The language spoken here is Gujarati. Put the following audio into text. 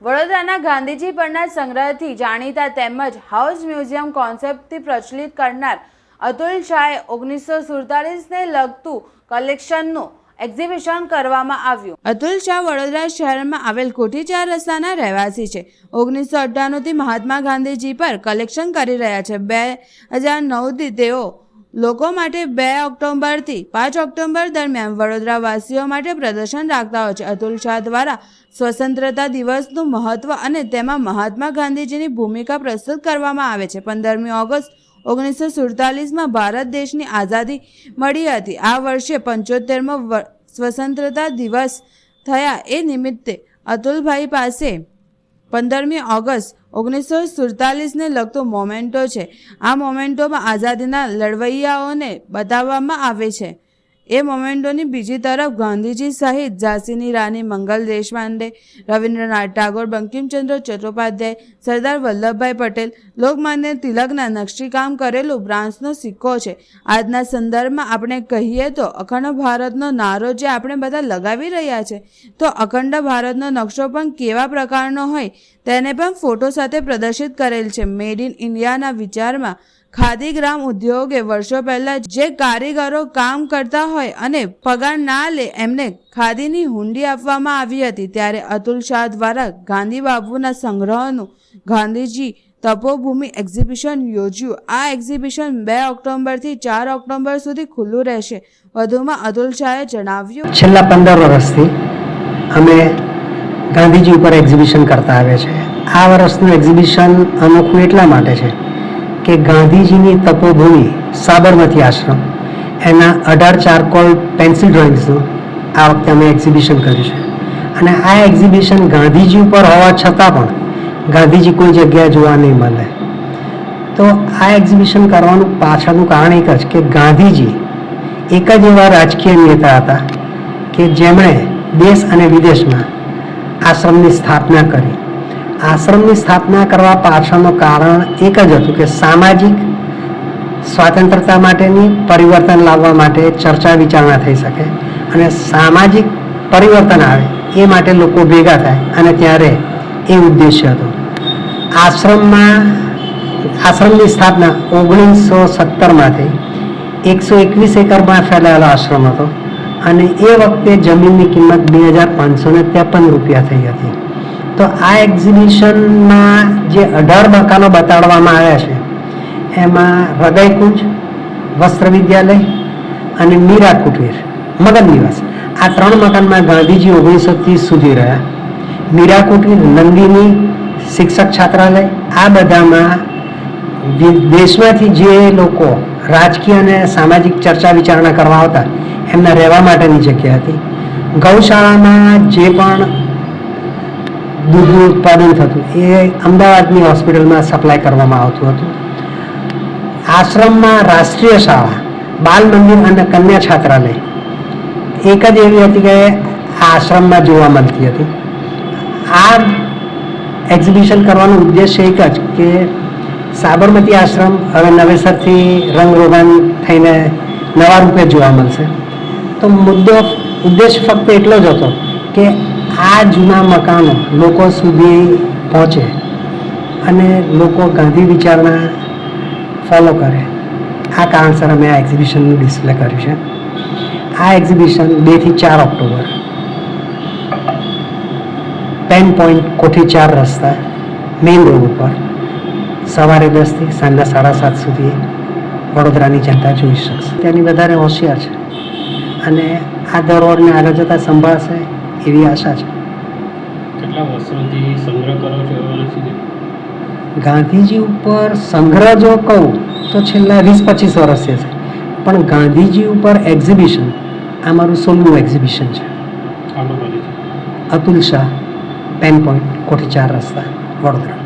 વડોદરાના ગાંધીજી પરના સંગ્રહથી જાણીતા તેમજ હાઉસ મ્યુઝિયમ કોન્સેપ્ટથી પ્રચલિત કરનાર અતુલ શાહે 1947ને લગતું કલેક્શનનું એક્ઝિબિશન કરવામાં આવ્યું। અતુલ શાહ વડોદરા શહેરમાં આવેલ કોઠી 4 રસ્તાના રહેવાસી છે। 1998થી મહાત્મા ગાંધીજી પર કલેક્શન કરી રહ્યા છે। 2009થી તેઓ લોકો માટે 2 ઓક્ટોબરથી 5 ઓક્ટોબર દરમિયાન વડોદરા વાસીઓ માટે પ્રદર્શન રાખતા હોય છે। અતુલ શાહ દ્વારા સ્વતંત્રતા દિવસનું મહત્વ અને તેમાં મહાત્મા ગાંધીજીની ભૂમિકા પ્રસ્તુત કરવામાં આવે છે। 15મી ઓગસ્ટ 1947માં ભારત દેશની આઝાદી મળી હતી। આ વર્ષે 75મો સ્વતંત્રતા દિવસ થયા એ નિમિત્તે અતુલભાઈ પાસે 15મી ઓગસ્ટ 1947ને લગતો મોમેન્ટો છે। આ મોમેન્ટોમાં આઝાદીના લડવૈયાઓને બતાવવામાં આવે છે। એ મોમેન્ટોની બીજી તરફ ગાંધીજી સહિત ઝાંસીની રાણી, મંગલ દેશપાંડે, રવિન્દ્રનાથ ટાગોર, બંકિમચંદ્ર ચટ્ટોપાધ્યાય, સરદાર વલ્લભભાઈ પટેલ, લોકમાન્ય તિલકના નકશીકામ કરેલું બ્રાન્સનો સિક્કો છે। આજના સંદર્ભમાં આપણે કહીએ તો અખંડ ભારતનો નારો જે આપણે બધા લગાવી રહ્યા છે, તો અખંડ ભારતનો નકશો પણ કેવા પ્રકારનો હોય તેને પણ ફોટો સાથે પ્રદર્શિત કરેલ છે। મેડ ઇન ઇન્ડિયાના વિચારમાં ખાદી ગ્રામ ઉદ્યોગે વર્ષો પહેલા જે કારીગરો કામ કરતા હોય અને પગાર ના લે એમને ખાદીની હુંડી આપવામાં આવી હતી। ત્યારે અતુલ શાહ દ્વારા ગાંધી બાપુના સંગ્રહનું ગાંધીજી તપોભૂમિ એક્ઝિબિશન યોજ્યું। આ એક્ઝિબિશન 2 ઓક્ટોબરથી 4 ઓક્ટોબર સુધી ખુલ્લું રહેશે। વધુમાં અતુલ શાહે જણાવ્યું, છેલ્લા 15 વર્ષથી અમે ગાંધીજી ઉપર એક્ઝિબિશન કરતા આવ્યા છે। આ વર્ષનું એક્ઝિબિશન અનોખું એટલા માટે છે કે ગાંધીજીની તપોભૂમિ સાબરમતી આશ્રમ એના 18 ચારકોલ પેન્સિલ ડ્રોઈંગ્સનું આ વખતે અમે એક્ઝિબિશન કર્યું છે। અને આ એક્ઝિબિશન ગાંધીજી ઉપર હોવા છતાં પણ ગાંધીજી કોઈ જગ્યાએ જોવા નહીં મળે। તો આ એક્ઝિબિશન કરવાનું પાછળનું કારણ એક જ કે ગાંધીજી એક જ એવા રાજકીય નેતા હતા કે જેમણે દેશ અને વિદેશમાં આશ્રમની સ્થાપના કરી। આશ્રમની સ્થાપના કરવા પાછળનું કારણ એક જ હતું કે સામાજિક સ્વતંત્રતા માટેની પરિવર્તન લાવવા માટે ચર્ચા વિચારણા થઈ શકે અને સામાજિક પરિવર્તન આવે એ માટે લોકો ભેગા થાય, અને ત્યારે એ ઉદ્દેશ્ય હતો। આશ્રમની સ્થાપના 1917માંથી 121 એકરમાં ફેલાયેલો આશ્રમ હતો અને એ વખતે જમીનની કિંમત 2553 રૂપિયા થઈ હતી। તો આ એક્ઝિબિશનમાં જે 18 મકાનો બતાડવામાં આવ્યા છે એમાં હૃદયકુંજ, વસ્ત્ર વિદ્યાલય અને મીરા કુટીર, મગન નિવાસ, આ 3 મકાનમાં ગાંધીજી 1930 સુધી રહ્યા। મીરા કુટીર, નંદિની, શિક્ષક છાત્રાલય, આ બધામાં દેશમાંથી જે લોકો રાજકીય અને સામાજિક ચર્ચા વિચારણા કરવા આવતા એમના રહેવા માટેની જગ્યા હતી। ગૌશાળામાં જે પણ દૂધનું ઉત્પાદન થતું એ અમદાવાદની હોસ્પિટલમાં સપ્લાય કરવામાં આવતું હતું। આશ્રમમાં રાષ્ટ્રીય શાળા, બાલ મંદિર અને કન્યા છાત્રાલય એક જ એવી હતી કે આ આશ્રમમાં જોવા મળતી હતી। આ એક્ઝિબિશન કરવાનો ઉદ્દેશ્ય એક જ કે સાબરમતી આશ્રમ હવે નવેસરથી રંગરોગાન થઈને નવા રૂપે જોવા મળશે। તો ઉદ્દેશ ફક્ત એટલો જ હતો કે આ જૂના મકાનો લોકો સુધી પહોંચે અને લોકો ગાંધી વિચારના ફોલો કરે। આ કારણસર અમે આ એક્ઝિબિશનનું ડિસ્પ્લે કર્યું છે। આ એક્ઝિબિશન 2 થી 4 ઓક્ટોબર પેન પોઈન્ટ કોઠી 4 રસ્તા મેઇન રોડ ઉપર સવારે 10 થી સાંજના 7:30 સુધી વડોદરાની જનતા જોઈ શકશે। તેની વધારે હોશિયાર છે અને આ દરોડને આગળ જતાં સંભાળશે એવી આશા છે। કેટલા વર્ષોથી સંગ્રહ કરો છો? ગાંધીજી ઉપર સંગ્રહ જો કહું તો છેલ્લા 20-25 વર્ષથી છે, પણ ગાંધીજી ઉપર એક્ઝિબિશન આ મારું 16મું એક્ઝિબિશન છે। અતુલ શાહ, પેન પોઈન્ટ, કોઠી 4 રસ્તા, વડોદરા।